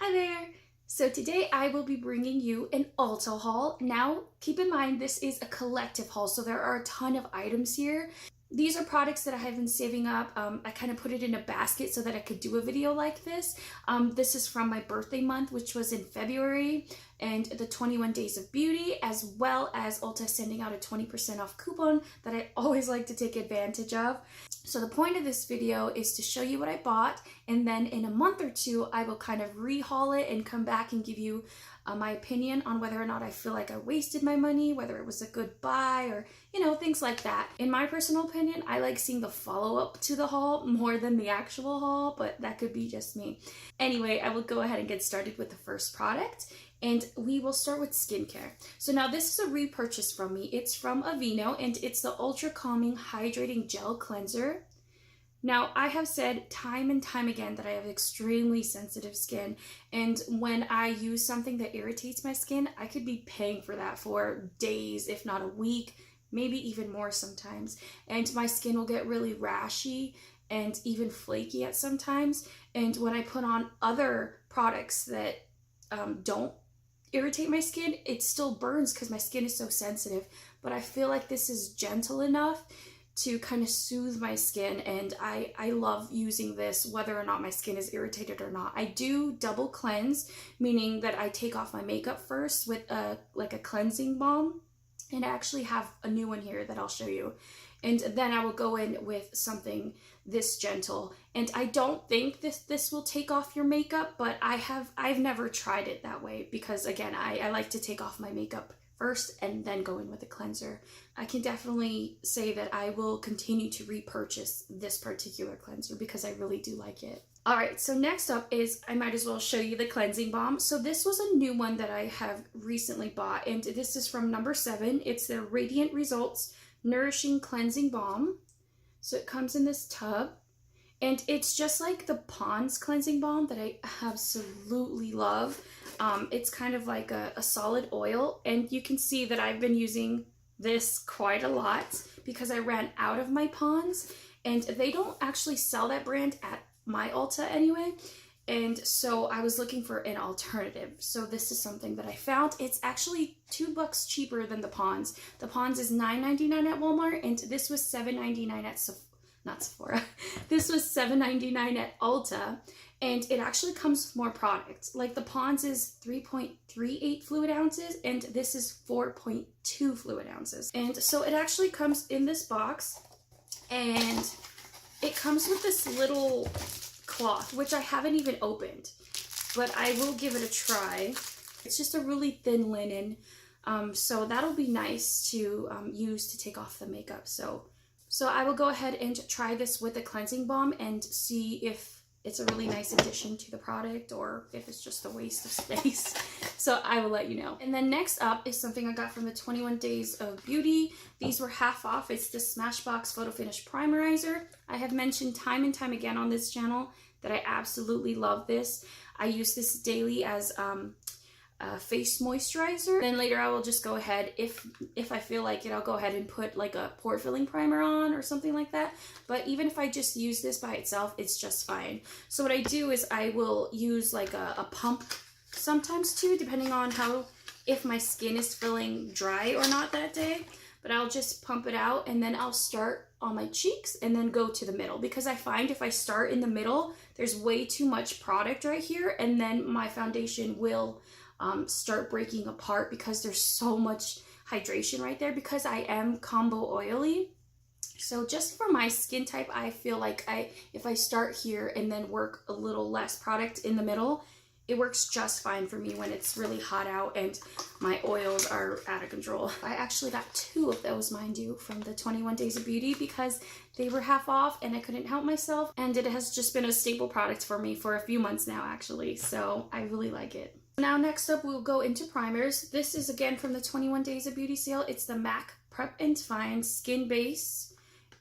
Hi there! So today I will be bringing you an Ulta haul. Now, keep in mind this is a collective haul, so there are a ton of items here. These are products that I have been saving up. I kind of put it in a basket so that I could do a video like this. This is from my birthday month, which was in February, and the 21 Days of Beauty, as well as Ulta sending out a 20% off coupon that I always like to take advantage of. So the point of this video is to show you what I bought, and then in a month or two I will kind of rehaul it and come back and give you my opinion on whether or not I feel like I wasted my money, whether it was a good buy, or things like that. In my personal opinion, I like seeing the follow-up to the haul more than the actual haul, but that could be just me. Anyway, I will go ahead and get started with the first product, and we will start with skincare. So now this is a repurchase from me. It's from Aveeno, and it's the Ultra Calming Hydrating Gel Cleanser. Now, I have said time and time again that I have extremely sensitive skin, and when I use something that irritates my skin, I could be paying for that for days, if not a week, maybe even more sometimes. And my skin will get really rashy and even flaky at sometimes. And when I put on other products that don't irritate my skin, it still burns because my skin is so sensitive. But I feel like this is gentle enough to kind of soothe my skin, and I love using this whether or not my skin is irritated or not. I do double cleanse, meaning that I take off my makeup first with like a cleansing balm, and I actually have a new one here that I'll show you. And then I will go in with something this gentle. And I don't think this will take off your makeup, but I've never tried it that way because, again, I like to take off my makeup first and then go in with a cleanser. I can definitely say that I will continue to repurchase this particular cleanser because I really do like it. Alright, so next up is, I might as well show you the cleansing balm. So this was a new one that I have recently bought, and this is from number 7. It's the Radiant Results Nourishing Cleansing Balm. So it comes in this tub, and it's just like the Pond's cleansing balm that I absolutely love. It's kind of like a solid oil, and you can see that I've been using this quite a lot because I ran out of my Pond's, and they don't actually sell that brand at my Ulta anyway, and so I was looking for an alternative. So this is something that I found. It's actually $2 cheaper than the Pond's. The Pond's is $9.99 at Walmart, and this was $7.99 at not Sephora. This was $7.99 at Ulta, and it actually comes with more products. Like the Pond's is 3.38 fluid ounces, and this is 4.2 fluid ounces. And so it actually comes in this box, and it comes with this little cloth, which I haven't even opened, but I will give it a try. It's just a really thin linen, so that'll be nice to use to take off the makeup. So I will go ahead and try this with a cleansing balm and see if it's a really nice addition to the product or if it's just a waste of space. So I will let you know. And then next up is something I got from the 21 Days of Beauty. These were half off. It's the Smashbox Photo Finish Primerizer. I have mentioned time and time again on this channel that I absolutely love this. I use this daily as face moisturizer. Then later I will just go ahead, if I feel like it, I'll go ahead and put like a pore filling primer on or something like that. But even if I just use this by itself, it's just fine. So what I do is I will use like a pump sometimes too, depending on if my skin is feeling dry or not that day. But I'll just pump it out, and then I'll start on my cheeks and then go to the middle, because I find if I start in the middle, there's way too much product right here, and then my foundation will start breaking apart because there's so much hydration right there, because I am combo oily. So just for my skin type, I feel like if I start here and then work a little less product in the middle, it works just fine for me when it's really hot out and my oils are out of control. I actually got 2 of those, mind you, from the 21 Days of Beauty because they were half off and I couldn't help myself, and it has just been a staple product for me for a few months now actually, so I really like it. Now next up we'll go into primers. This is again from the 21 Days of Beauty sale. It's the MAC Prep and Fine Skin Base,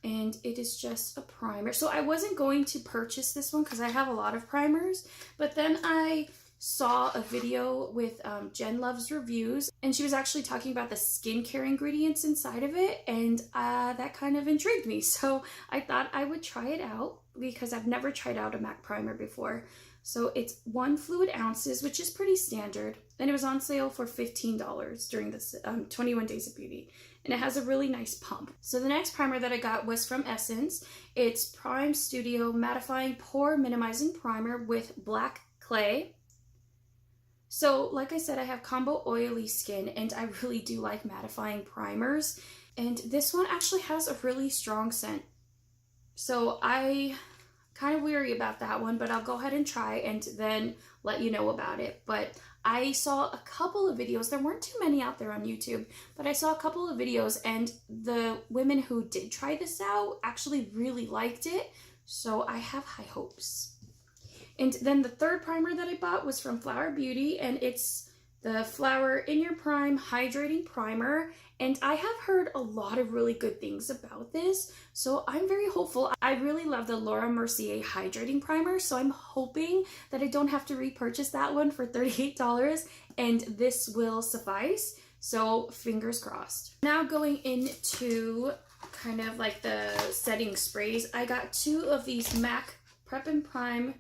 and it is just a primer. So I wasn't going to purchase this one because I have a lot of primers, but then I saw a video with Jen Loves Reviews, and she was actually talking about the skincare ingredients inside of it, and that kind of intrigued me. So I thought I would try it out because I've never tried out a MAC primer before. So it's 1 fluid ounces, which is pretty standard. And it was on sale for $15 during this 21 Days of Beauty. And it has a really nice pump. So the next primer that I got was from Essence. It's Prime Studio Mattifying Pore Minimizing Primer with Black Clay. So like I said, I have combo oily skin and I really do like mattifying primers. And this one actually has a really strong scent. So I kind of weary about that one, but I'll go ahead and try and then let you know about it. But I saw a couple of videos. There weren't too many out there on YouTube, but I saw a couple of videos and the women who did try this out actually really liked it. So I have high hopes. And then the third primer that I bought was from Flower Beauty, and it's the Flower In Your Prime Hydrating Primer. And I have heard a lot of really good things about this, so I'm very hopeful. I really love the Laura Mercier Hydrating Primer, so I'm hoping that I don't have to repurchase that one for $38, and this will suffice. So fingers crossed. Now going into kind of like the setting sprays, I got 2 of these MAC Prep and Prime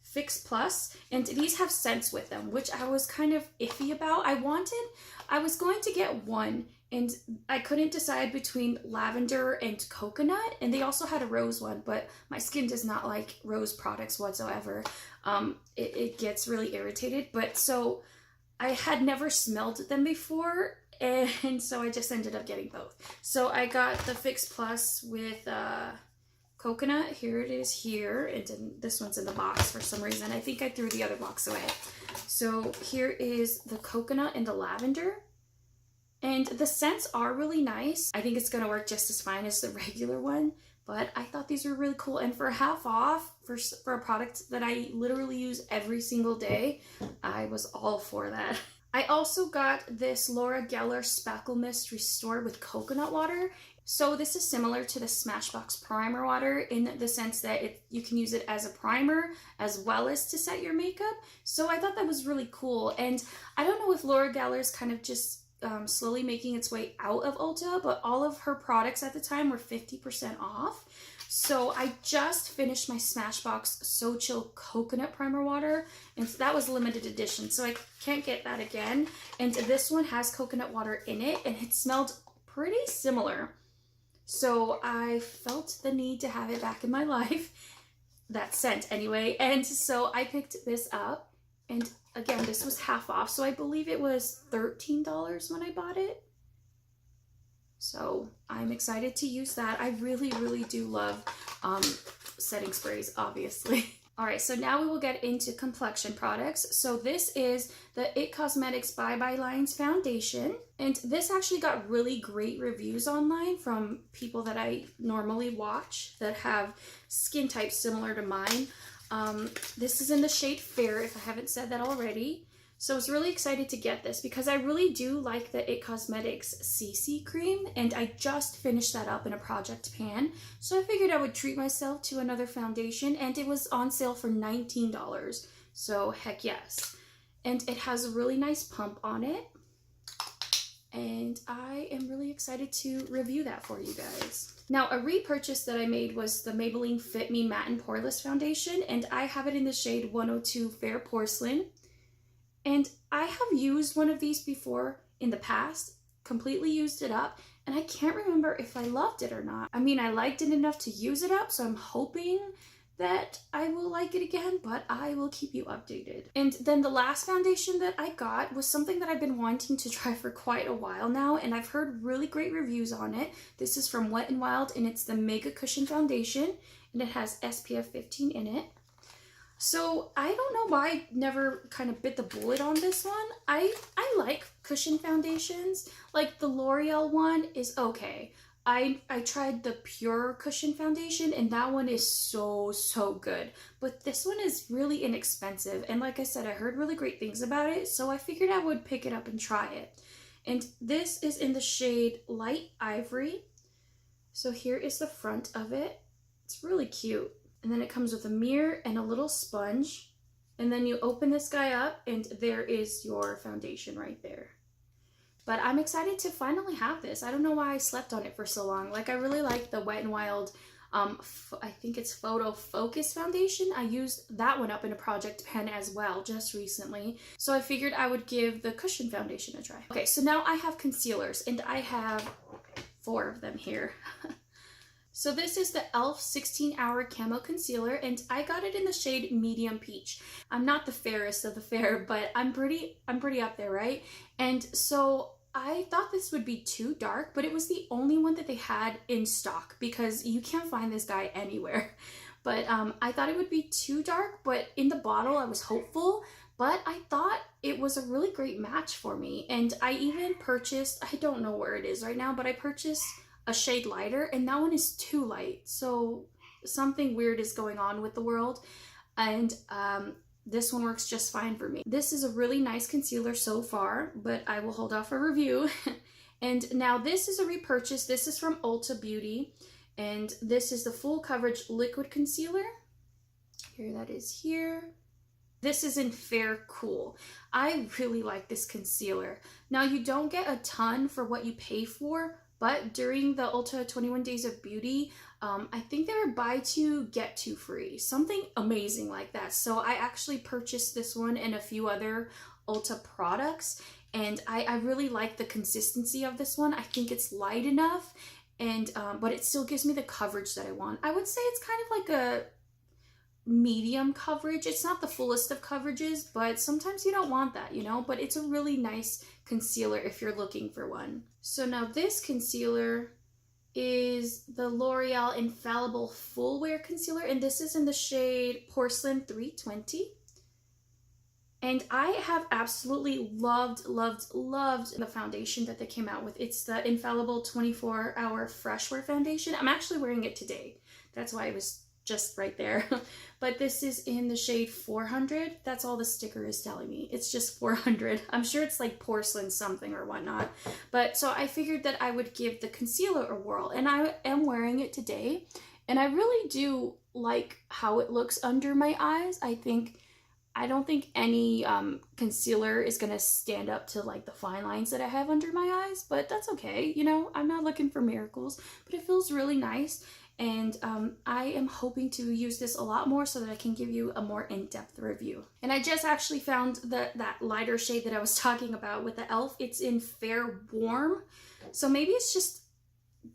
Fix Plus, and these have scents with them, which I was kind of iffy about. I was going to get one, and I couldn't decide between lavender and coconut, and they also had a rose one, but my skin does not like rose products whatsoever. It gets really irritated, but so I had never smelled them before, and so I just ended up getting both. So I got the Fix Plus with coconut. Here it is here, and this one's in the box for some reason. I think I threw the other box away. So here is the coconut and the lavender, and the scents are really nice. I think it's gonna work just as fine as the regular one, but I thought these were really cool, and for half off for a product that I literally use every single day, I was all for that. I also got this Laura Gellar Spackle Mist Restore with coconut water. So this is similar to the Smashbox primer water in the sense that you can use it as a primer as well as to set your makeup. So I thought that was really cool. And I don't know if Laura Gellar is kind of just slowly making its way out of Ulta, but all of her products at the time were 50% off. So I just finished my Smashbox So Chill Coconut Primer Water, and that was limited edition, so I can't get that again. And this one has coconut water in it, and it smelled pretty similar. So I felt the need to have it back in my life, that scent anyway, and so I picked this up, and again, this was half off, so I believe it was $13 when I bought it. So I'm excited to use that. I really, really do love setting sprays, obviously. All right, so now we will get into complexion products. So this is the IT Cosmetics Bye Bye Lines Foundation. And this actually got really great reviews online from people that I normally watch that have skin types similar to mine. This is in the shade Fair, if I haven't said that already. So I was really excited to get this because I really do like the IT Cosmetics CC cream, and I just finished that up in a project pan. So I figured I would treat myself to another foundation, and it was on sale for $19. So heck yes. And it has a really nice pump on it. And I am really excited to review that for you guys. Now, a repurchase that I made was the Maybelline Fit Me Matte and Poreless Foundation, and I have it in the shade 102 Fair Porcelain. And I have used one of these before in the past, completely used it up, and I can't remember if I loved it or not. I mean, I liked it enough to use it up, so I'm hoping that I will like it again, but I will keep you updated. And then the last foundation that I got was something that I've been wanting to try for quite a while now, and I've heard really great reviews on it. This is from Wet n Wild, and it's the MegaCushion Foundation, and it has SPF 15 in it. So I don't know why I never kind of bit the bullet on this one. I like cushion foundations. Like the L'Oreal one is okay. I tried the Pure Cushion Foundation, and that one is so good. But this one is really inexpensive, and like I said, I heard really great things about it, so I figured I would pick it up and try it. And this is in the shade Light Ivory. So here is the front of it. It's really cute. And then it comes with a mirror and a little sponge. And then you open this guy up, and there is your foundation right there. But I'm excited to finally have this. I don't know why I slept on it for so long. Like, I really like the Wet n Wild I think it's Photo Focus foundation. I used that one up in a project pen as well just recently. So I figured I would give the Cushion foundation a try. Okay, so now I have concealers, and I have 4 of them here. So this is the e.l.f. 16-Hour Camo Concealer, and I got it in the shade Medium Peach. I'm not the fairest of the fair, but I'm pretty up there, right? And so I thought this would be too dark, but it was the only one that they had in stock because you can't find this guy anywhere. But I thought it would be too dark, but in the bottle I was hopeful, but I thought it was a really great match for me. And I even purchased, I don't know where it is right now, but I purchased a shade lighter, and that one is too light. So something weird is going on with the world, and this one works just fine for me. This is a really nice concealer so far, but I will hold off a review. And now this is a repurchase. This is from Ulta Beauty, and this is the Full Coverage Liquid Concealer. Here that is here. This is in Fair Cool. I really like this concealer. Now you don't get a ton for what you pay for, but during the Ulta 21 Days of Beauty, I think they were buy 2, get 2 free. Something amazing like that. So I actually purchased this one and a few other Ulta products. And I really like the consistency of this one. I think it's light enough, and but it still gives me the coverage that I want. I would say it's kind of like a medium coverage. It's not the fullest of coverages, but sometimes you don't want that, you know, but it's a really nice concealer if you're looking for one. So now this concealer is the L'Oreal Infallible Full Wear Concealer, and this is in the shade Porcelain 320. And I have absolutely loved the foundation that they came out with. It's the Infallible 24-Hour Fresh Wear Foundation. I'm actually wearing it today. That's why it was just right there. But this is in the shade 400. That's all the sticker is telling me. It's just 400. I'm sure it's like porcelain something or whatnot. But so I figured that I would give the concealer a whirl, and I am wearing it today. And I really do like how it looks under my eyes. I don't think any concealer is going to stand up to like the fine lines that I have under my eyes, but that's okay. You know, I'm not looking for miracles, but it feels really nice. And I am hoping to use this a lot more so that I can give you a more in-depth review. And I just actually found that lighter shade that I was talking about with the e.l.f. It's in Fair Warm. So maybe it's just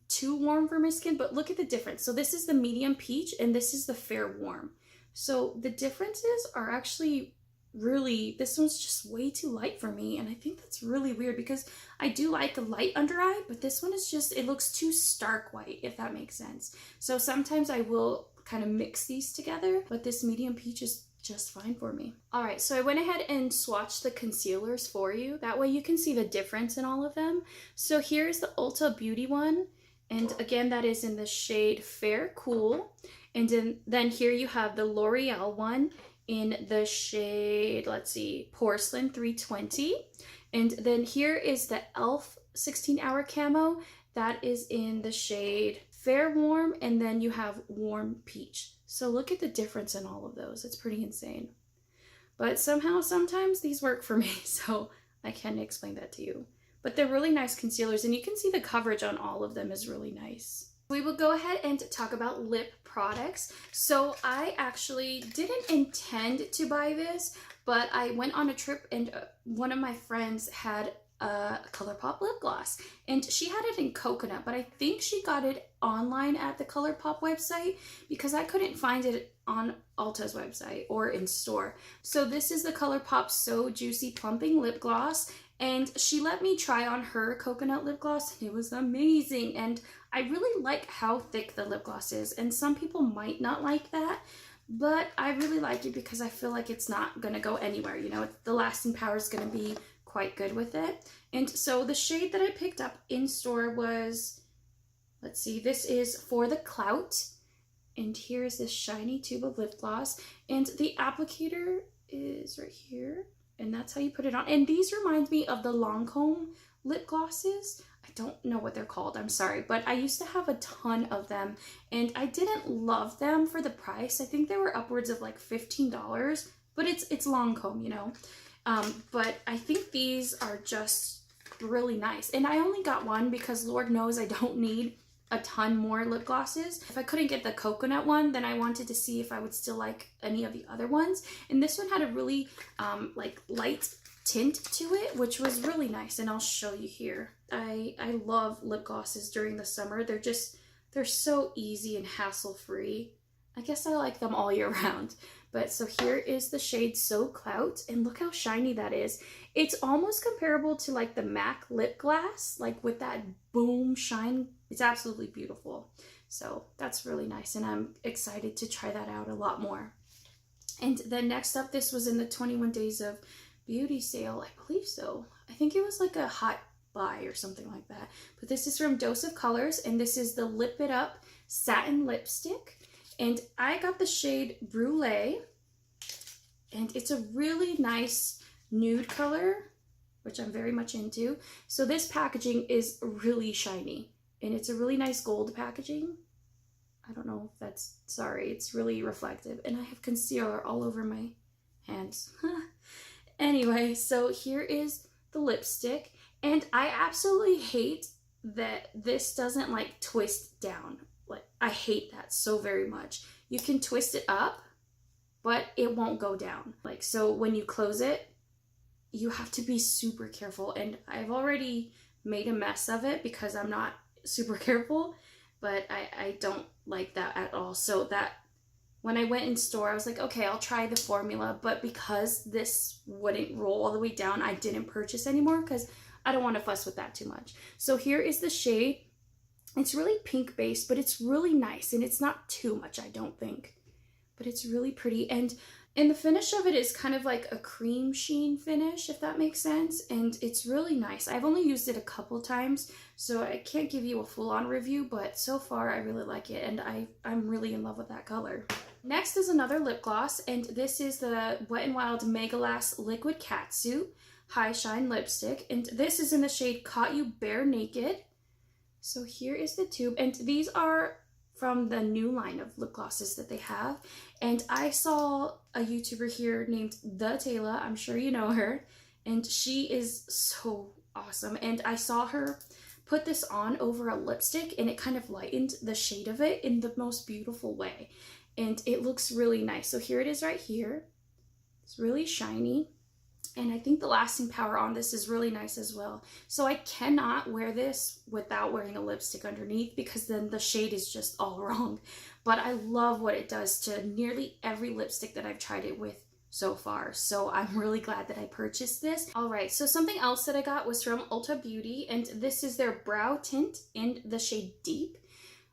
too warm for my skin, but look at the difference. So this is the Medium Peach, and this is the Fair Warm. So the differences are actually really, this one's just way too light for me, and I think that's really weird because I do like a light under eye, but this one is just, it looks too stark white, if that makes sense. So sometimes I will kind of mix these together, but this Medium Peach is just fine for me. All right, so I went ahead and swatched the concealers for you. That way you can see the difference in all of them. So here's the Ulta Beauty one, and again, that is in the shade Fair Cool. And then here you have the L'Oreal one in the shade, let's see, Porcelain 320. And then here is the e.l.f. 16-Hour Camo. That is in the shade Fair Warm, and then you have Warm Peach. So look at the difference in all of those. It's pretty insane. But somehow, sometimes these work for me, so I can't explain that to you. But they're really nice concealers, and you can see the coverage on all of them is really nice. We will go ahead and talk about lip products. So I actually didn't intend to buy this, but I went on a trip and one of my friends had a ColourPop lip gloss, and she had it in coconut, but I think she got it online at the ColourPop website because I couldn't find it on Ulta's website or in store. So this is the ColourPop So Juicy Plumping Lip Gloss, and she let me try on her coconut lip gloss, and it was amazing. And I really like how thick the lip gloss is, and some people might not like that, but I really like it because I feel like it's not gonna go anywhere, you know, the lasting power is gonna be quite good with it. And so the shade that I picked up in store was, let's see, this is For the Clout, and here's this shiny tube of lip gloss, and the applicator is right here, and that's how you put it on. And these remind me of the Lancome lip glosses. I don't know what they're called, I'm sorry, but I used to have a ton of them, and I didn't love them for the price. I think they were upwards of like $15, but it's Lancome, you know. But I think these are just really nice, and I only got one because Lord knows I don't need a ton more lip glosses. If I couldn't get the coconut one, then I wanted to see if I would still like any of the other ones. And this one had a really like light tint to it, which was really nice. And I'll show you here. I love lip glosses during the summer. They're so easy and hassle-free. I guess I like them all year round. But so here is the shade So Clout, and look how shiny that is. It's almost comparable to like the MAC lip glass, like with that boom shine. It's absolutely beautiful. So that's really nice, and I'm excited to try that out a lot more. And then next up, this was in the 21 Days of Beauty sale, I believe so. I think it was like a hot buy or something like that. But this is from Dose of Colors, and this is the Lip It Up Satin Lipstick. And I got the shade Brulee, and it's a really nice nude color, which I'm very much into. So this packaging is really shiny, and it's a really nice gold packaging. I don't know if that's, sorry, it's really reflective. And I have concealer all over my hands. Anyway, so here is the lipstick, and I absolutely hate that this doesn't like twist down. Like, I hate that so very much. You can twist it up, but it won't go down. Like, so when you close it, you have to be super careful. And I've already made a mess of it because I'm not super careful, but I don't like that at all. So that when I went in store, I was like, okay, I'll try the formula. But because this wouldn't roll all the way down, I didn't purchase anymore because I don't want to fuss with that too much. So here is the shade. It's really pink based, but it's really nice, and it's not too much, I don't think, but it's really pretty. And the finish of it is kind of like a cream sheen finish, if that makes sense, and it's really nice. I've only used it a couple times, so I can't give you a full-on review, but so far I really like it, and I'm really in love with that color. Next is another lip gloss, and this is the Wet n Wild Mega Last Liquid Catsuit High Shine Lipstick, and this is in the shade Caught You Bare Naked. So here is the tube, and these are from the new line of lip glosses that they have. And I saw a YouTuber here named The Taylor, I'm sure you know her, and she is so awesome. And I saw her put this on over a lipstick, and it kind of lightened the shade of it in the most beautiful way. And it looks really nice. So here it is right here. It's really shiny. And I think the lasting power on this is really nice as well. So I cannot wear this without wearing a lipstick underneath because then the shade is just all wrong. But I love what it does to nearly every lipstick that I've tried it with so far. So I'm really glad that I purchased this. All right, so something else that I got was from Ulta Beauty, and this is their brow tint in the shade Deep.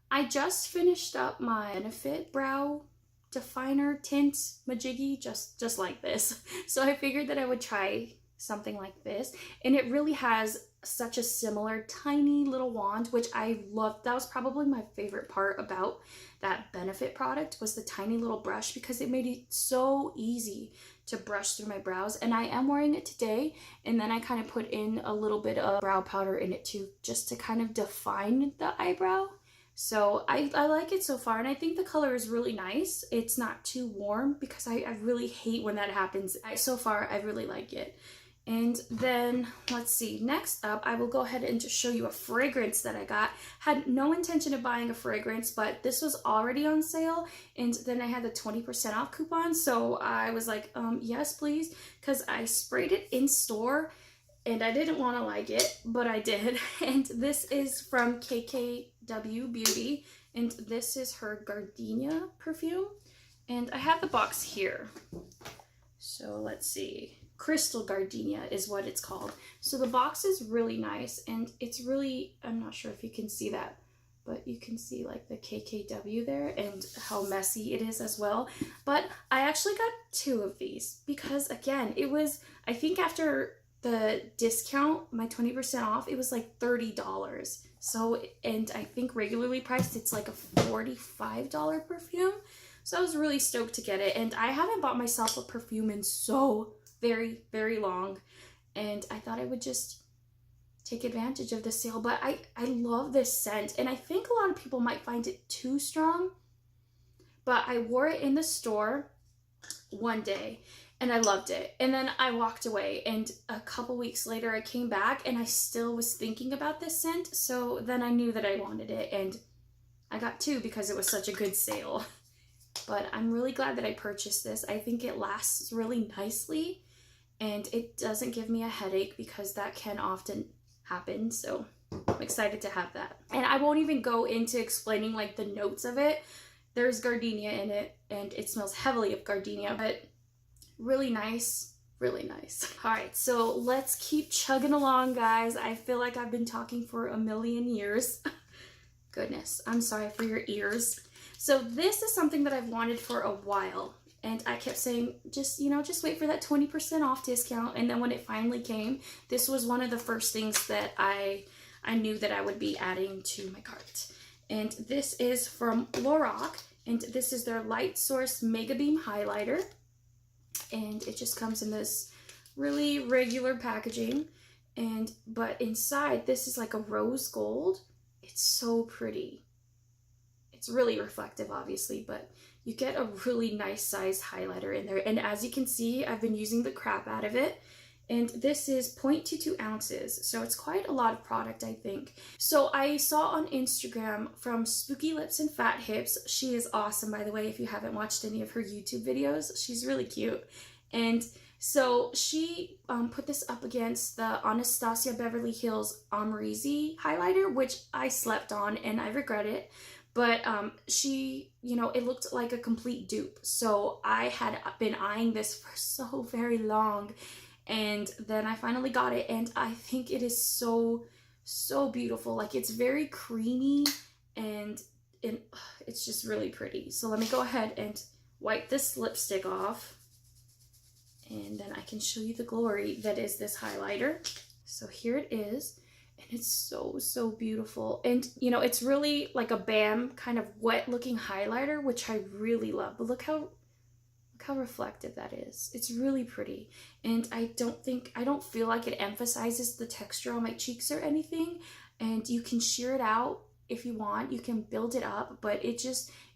I just finished up my Benefit brow definer tint majiggy just like this, so I figured that I would try something like this, and it really has such a similar tiny little wand, which I loved. That was probably my favorite part about that Benefit product, was the tiny little brush, because it made it so easy to brush through my brows. And I am wearing it today, and then I kind of put in a little bit of brow powder in it too, just to kind of define the eyebrow. So I like it so far, and I think the color is really nice. It's not too warm because I really hate when that happens. So far, I really like it. And then, let's see, next up, I will go ahead and just show you a fragrance that I got. Had no intention of buying a fragrance, but this was already on sale, and then I had the 20% off coupon, so I was like, yes, please, because I sprayed it in store, and I didn't want to like it, but I did. And this is from KKW Beauty, and this is her Gardenia perfume. And I have the box here. So let's see. Crystal Gardenia is what it's called. So the box is really nice, and it's really, I'm not sure if you can see that, but you can see like the KKW there and how messy it is as well. But I actually got 2 of these because, again, it was, I think after the discount, my 20% off, it was like $30. So, and I think regularly priced, it's like a $45 perfume. So I was really stoked to get it. And I haven't bought myself a perfume in so very long. And I thought I would just take advantage of the sale. But I love this scent. And I think a lot of people might find it too strong. But I wore it in the store one day, and I loved it. And then I walked away, and a couple weeks later I came back and I still was thinking about this scent. So then I knew that I wanted it, and I got two because it was such a good sale. But I'm really glad that I purchased this. I think it lasts really nicely, and it doesn't give me a headache because that can often happen. So I'm excited to have that. And I won't even go into explaining like the notes of it. There's gardenia in it, and it smells heavily of gardenia, but really nice, really nice. All right, so let's keep chugging along, guys. I feel like I've been talking for a million years. Goodness, I'm sorry for your ears. So this is something that I've wanted for a while, and I kept saying, just, you know, just wait for that 20% off discount. And then when it finally came, this was one of the first things that I knew that I would be adding to my cart. And this is from Lorac, and this is their Light Source Mega Beam Highlighter. And it just comes in this really regular packaging, but inside this is like a rose gold. It's so pretty. It's really reflective, obviously, but you get a really nice size highlighter in there. And as you can see, I've been using the crap out of it. And this is 0.22 ounces, so it's quite a lot of product, I think. So I saw on Instagram from Spooky Lips and Fat Hips. She is awesome, by the way, if you haven't watched any of her YouTube videos. She's really cute. And so she put this up against the Anastasia Beverly Hills Amrezy highlighter, which I slept on and I regret it. But she, you know, it looked like a complete dupe. So I had been eyeing this for so very long. And then I finally got it, and I think it is so, so beautiful. Like, it's very creamy, and it's just really pretty. So let me go ahead and wipe this lipstick off, and then I can show you the glory that is this highlighter. So here it is, and it's so, so beautiful. And, you know, it's really like a Balm kind of wet looking highlighter, which I really love. But look how reflective that is. It's really pretty, and I don't feel like it emphasizes the texture on my cheeks or anything. And you can sheer it out if you want, you can build it up, but it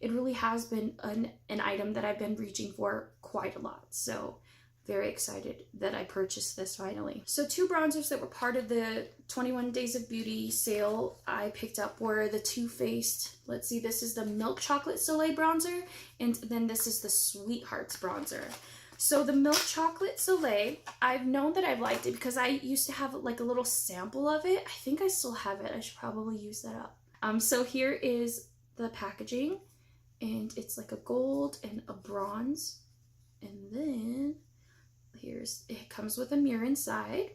really has been an item that I've been reaching for quite a lot. So very excited that I purchased this finally. So two bronzers that were part of the 21 Days of Beauty sale I picked up were the Too Faced. Let's see, this is the Milk Chocolate Soleil bronzer, and then this is the Sweethearts bronzer. So the Milk Chocolate Soleil, I've known that I've liked it because I used to have like a little sample of it. I think I still have it. I should probably use that up. So here is the packaging, and it's like a gold and a bronze, and then it comes with a mirror inside,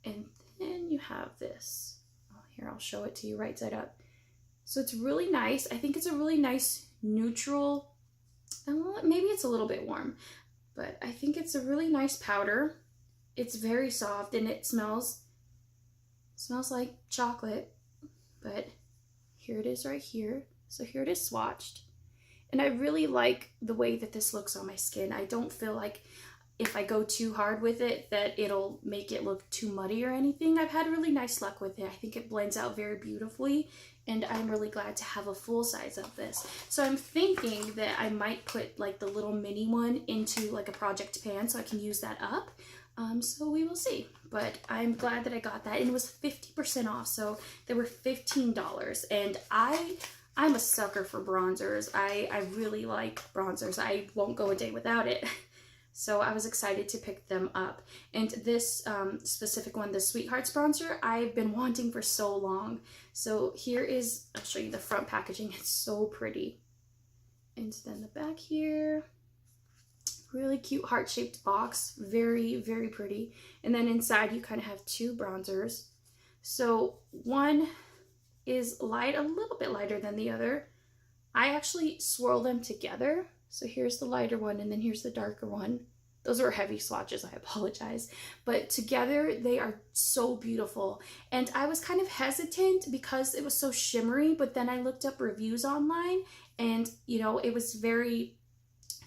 and then you have this. Oh, here, I'll show it to you right side up. So it's really nice. I think it's a really nice neutral, maybe it's a little bit warm, but I think it's a really nice powder. It's very soft, and it smells like chocolate, but here it is right here. So here it is swatched, and I really like the way that this looks on my skin. I don't feel like if I go too hard with it that it'll make it look too muddy or anything. I've had really nice luck with it. I think it blends out very beautifully, and I'm really glad to have a full size of this. So I'm thinking that I might put like the little mini one into like a project pan so I can use that up. So we will see, but I'm glad that I got that, and it was 50% off, so they were $15, and I'm a sucker for bronzers. I really like bronzers. I won't go a day without it. So I was excited to pick them up. And this specific one, the Sweethearts bronzer, I've been wanting for so long. So here is, I'll show you the front packaging. It's so pretty. And then the back here, really cute heart-shaped box. Very, very pretty. And then inside you kind of have two bronzers. So one is light, a little bit lighter than the other. I actually swirl them together. So here's the lighter one, and then here's the darker one. Those are heavy swatches, I apologize. But together, they are so beautiful. And I was kind of hesitant because it was so shimmery, but then I looked up reviews online, and, you know, it was very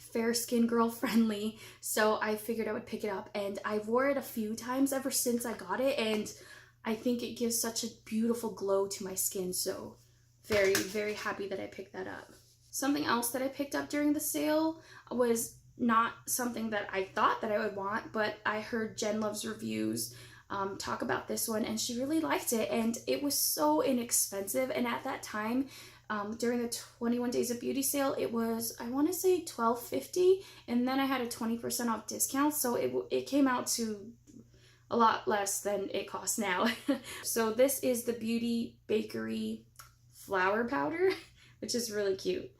fair skin girl friendly. So I figured I would pick it up, and I wore it a few times ever since I got it, and I think it gives such a beautiful glow to my skin. So very, very happy that I picked that up. Something else that I picked up during the sale was not something that I thought that I would want, but I heard Jen Love's reviews talk about this one, and she really liked it, and it was so inexpensive. And at that time, during the 21 Days of Beauty sale, it was, I want to say $12.50, and then I had a 20% off discount, so it came out to a lot less than it costs now. So this is the Beauty Bakery flour powder, which is really cute.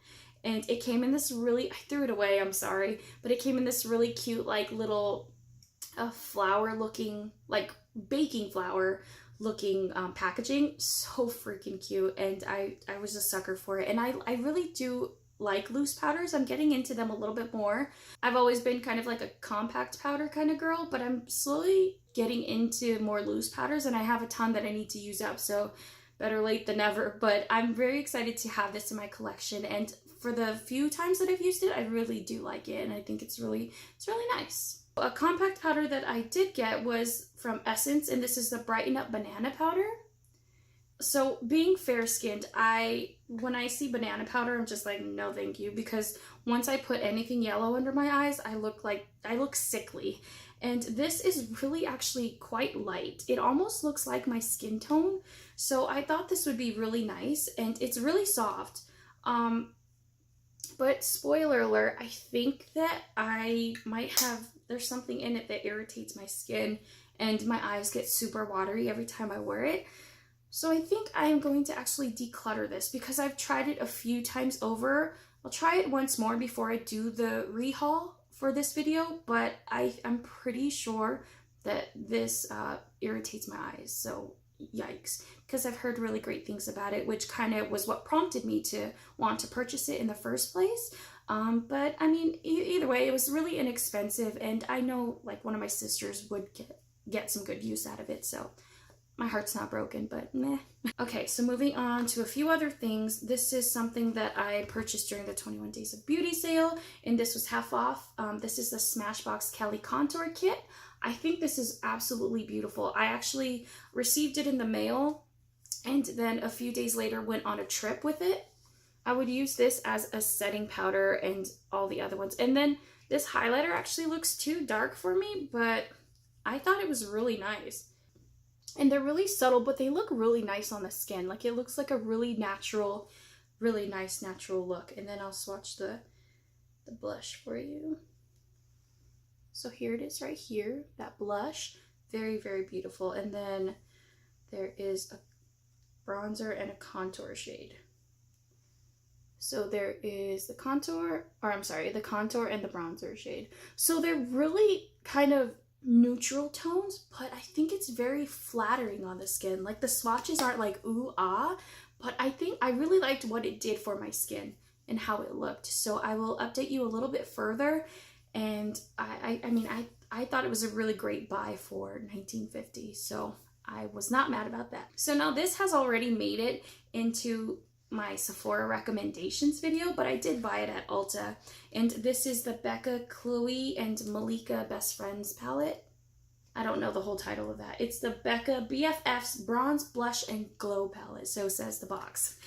And it came in this really, I threw it away, I'm sorry, but it came in this really cute, like, little flour looking, like baking flour looking packaging. So freaking cute, and I was a sucker for it. And I really do like loose powders. I'm getting into them a little bit more. I've always been kind of like a compact powder kind of girl, but I'm slowly getting into more loose powders, and I have a ton that I need to use up, so better late than never. But I'm very excited to have this in my collection, and for the few times that I've used it, I really do like it, and I think it's really nice. A compact powder that I did get was from Essence, and this is the Brighten Up Banana Powder. So being fair-skinned, when I see banana powder, I'm just like, no thank you, because once I put anything yellow under my eyes, I look sickly. And this is really actually quite light. It almost looks like my skin tone, so I thought this would be really nice, and it's really soft. But spoiler alert, I think that I might have, there's something in it that irritates my skin, and my eyes get super watery every time I wear it. So I think I am going to actually declutter this, because I've tried it a few times over. I'll try it once more before I do the rehaul for this video, but I'm pretty sure that this irritates my eyes, so yikes, because I've heard really great things about it, which kind of was what prompted me to want to purchase it in the first place. But I mean, either way, it was really inexpensive, and I know like one of my sisters would get some good use out of it, so my heart's not broken, but meh. Okay, so moving on to a few other things. This is something that I purchased during the 21 Days of Beauty sale, and this was half off. This is the Smashbox Kelly Contour Kit. I think this is absolutely beautiful. I actually received it in the mail, and then a few days later went on a trip with it. I would use this as a setting powder and all the other ones. And then this highlighter actually looks too dark for me, but I thought it was really nice. And they're really subtle, but they look really nice on the skin. Like, it looks like a really natural, really nice natural look. And then I'll swatch the blush for you. So here it is right here, that blush. Very, very beautiful. And then there is a bronzer and a contour shade. So there is the contour, or I'm sorry, the contour and the bronzer shade. So they're really kind of neutral tones, but I think it's very flattering on the skin. Like, the swatches aren't like ooh ah, but I think I really liked what it did for my skin and how it looked. So I will update you a little bit further. And I mean, I thought it was a really great buy for $19.50, so I was not mad about that. So now this has already made it into my Sephora recommendations video, but I did buy it at Ulta, and this is the Becca, Chloe, and Malika Best Friends palette. I don't know the whole title of that. It's the Becca BFFs Bronze, Blush, and Glow palette, so says the box.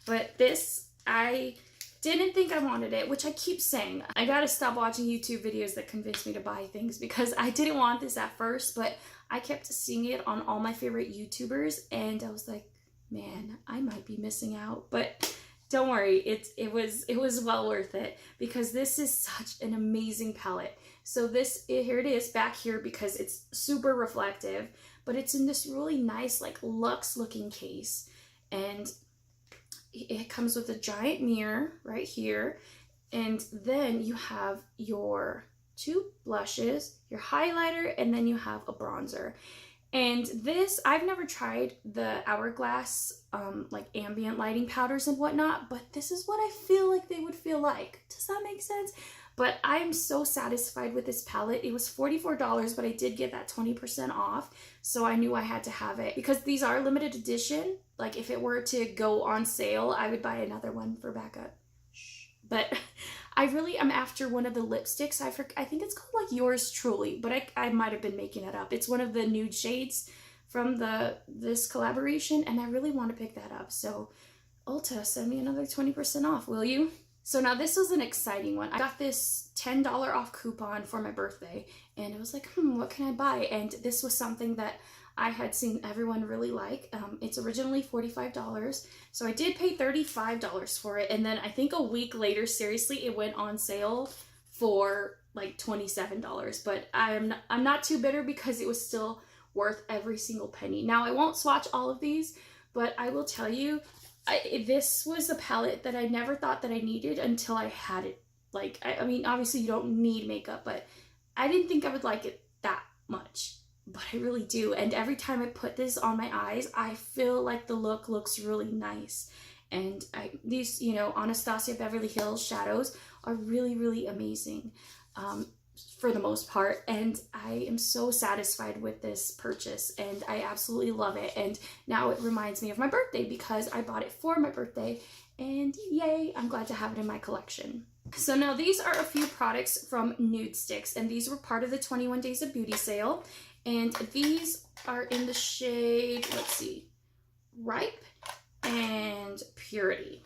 But this, I didn't think I wanted it, which I keep saying. I gotta stop watching YouTube videos that convince me to buy things, because I didn't want this at first, but I kept seeing it on all my favorite YouTubers, and I was like, man, I might be missing out. But don't worry, it was well worth it, because this is such an amazing palette. So this, here it is back here, because it's super reflective, but it's in this really nice, like, luxe looking case, and it comes with a giant mirror right here, and then you have your two blushes, your highlighter, and then you have a bronzer. And this, I've never tried the Hourglass like ambient lighting powders and whatnot, but this is what I feel like they would feel like. Does that make sense? But I'm so satisfied with this palette. It was $44, but I did get that 20% off, so I knew I had to have it, because these are limited edition. Like, if it were to go on sale, I would buy another one for Becca. But I really am after one of the lipsticks. I think it's called like Yours Truly, but I might have been making it up. It's one of the nude shades from this collaboration, and I really want to pick that up. So Ulta, send me another 20% off, will you? So now this was an exciting one. I got this $10 off coupon for my birthday, and it was like, what can I buy? And this was something that I had seen everyone really like. It's originally $45, so I did pay $35 for it, and then I think a week later, seriously, it went on sale for like $27, but I'm not too bitter because it was still worth every single penny. Now, I won't swatch all of these, but I will tell you, this was a palette that I never thought that I needed until I had it. Like, I mean, obviously you don't need makeup, but I didn't think I would like it that much, but I really do. And every time I put this on my eyes, I feel like the look looks really nice. And these, you know, Anastasia Beverly Hills shadows are really, really amazing for the most part. And I am so satisfied with this purchase, and I absolutely love it. And now it reminds me of my birthday because I bought it for my birthday, and yay, I'm glad to have it in my collection. So now these are a few products from Nootsticks, and these were part of the 21 Days of Beauty sale. And these are in the shade, let's see, Ripe and Purity.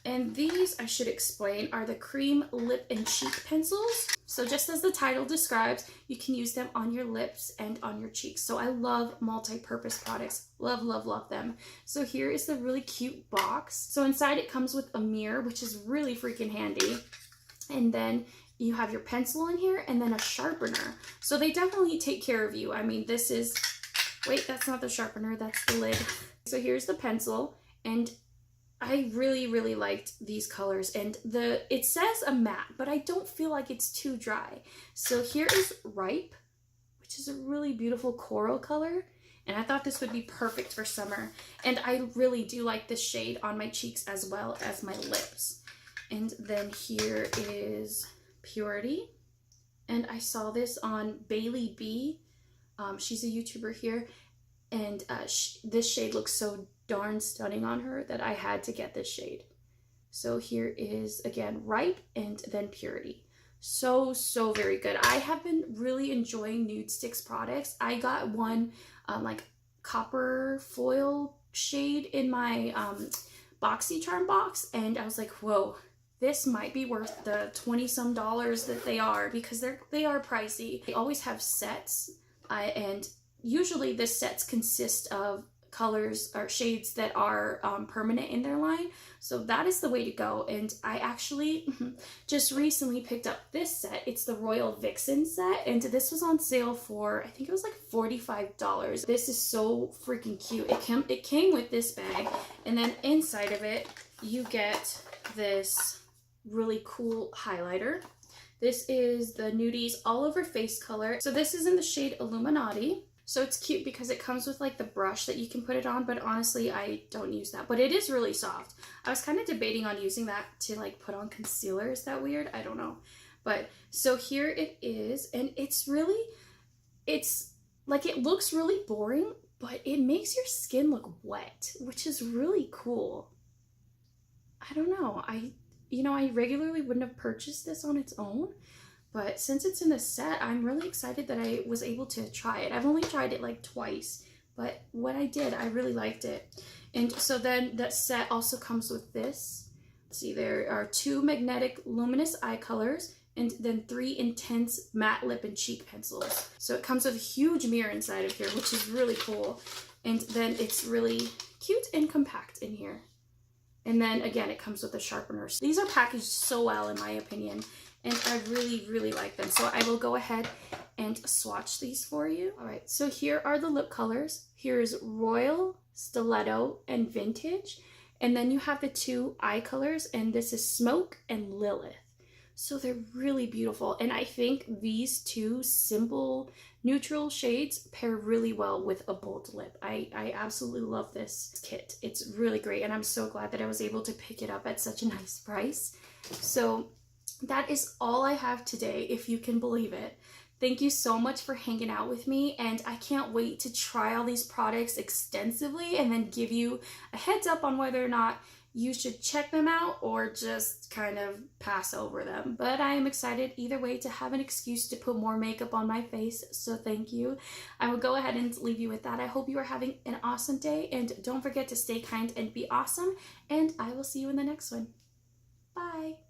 And these, I should explain, are the cream lip and cheek pencils. So just as the title describes, you can use them on your lips and on your cheeks. So I love multi-purpose products. Love, love, love them. So here is the really cute box. So inside it comes with a mirror, which is really freaking handy. And then you have your pencil in here and then a sharpener. So they definitely take care of you. I mean, this is, wait, that's not the sharpener, that's the lid. So here's the pencil, and I really, really liked these colors, and it says a matte, but I don't feel like it's too dry. So here is Ripe, which is a really beautiful coral color, and I thought this would be perfect for summer. And I really do like this shade on my cheeks as well as my lips. And then here is Purity, and I saw this on Bailey B. She's a YouTuber here, and this shade looks so darn stunning on her that I had to get this shade. So here is, again, Ripe and then Purity. So, so very good. I have been really enjoying Nootsticks products. I got one like copper foil shade in my BoxyCharm box, and I was like, whoa, this might be worth the 20-some dollars that they are, because they are pricey. They always have sets, and usually the sets consist of colors or shades that are permanent in their line. So that is the way to go. And I actually just recently picked up this set. It's the Royal Vixen set, and this was on sale for, I think it was like $45. This is so freaking cute. It came with this bag, and then inside of it you get this really cool highlighter. This is the Nudies All Over Face color. So this is in the shade Illuminati. So it's cute because it comes with like the brush that you can put it on, but honestly, I don't use that. But it is really soft. I was kind of debating on using that to like put on concealer. Is that weird? I don't know. But so here it is, and it's like, it looks really boring, but it makes your skin look wet, which is really cool. I don't know. I regularly wouldn't have purchased this on its own, but since it's in the set, I'm really excited that I was able to try it. I've only tried it like twice, but when I did, I really liked it. And so then that set also comes with this. Let's see, there are 2 magnetic luminous eye colors and then 3 intense matte lip and cheek pencils. So it comes with a huge mirror inside of here, which is really cool. And then it's really cute and compact in here. And then again, it comes with a sharpener. These are packaged so well, in my opinion, and I really, really like them. So I will go ahead and swatch these for you. All right, so here are the lip colors. Here is Royal, Stiletto, and Vintage. And then you have the 2 eye colors, and this is Smoke and Lilith. So they're really beautiful. And I think these 2 simple neutral shades pair really well with a bold lip. I absolutely love this kit. It's really great, and I'm so glad that I was able to pick it up at such a nice price. So that is all I have today, if you can believe it. Thank you so much for hanging out with me, and I can't wait to try all these products extensively and then give you a heads up on whether or not you should check them out or just kind of pass over them. But I am excited either way to have an excuse to put more makeup on my face, so thank you. I will go ahead and leave you with that. I hope you are having an awesome day, and don't forget to stay kind and be awesome, and I will see you in the next one. Bye. Bye!